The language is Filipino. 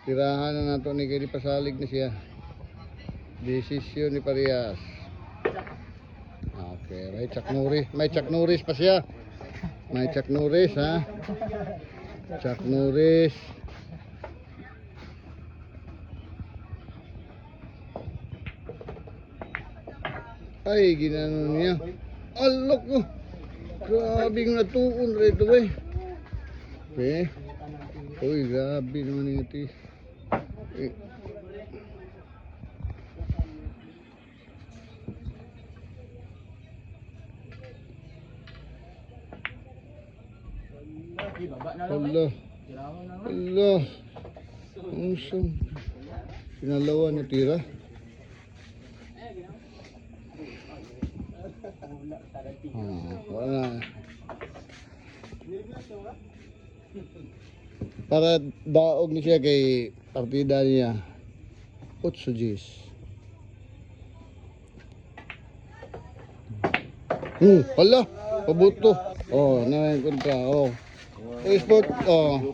Tirahan na nato ni kay pasalig na siya. Desisyon ni Parehas. Okay, may Chuck Norris pa siya. May Chuck Norris ha. Chuck Norris. Ay, ginano niya. Alok ko. Grabing natuon rito eh. Okay. Uy, grabe naman ito eh. Allah. Allah. Unsang pinalawa ni tira. Wala. Para daog ni siya kay partida niya 8 Gs. Hala, pabuto. Oh, na kontra. Oh. Sport. Oh.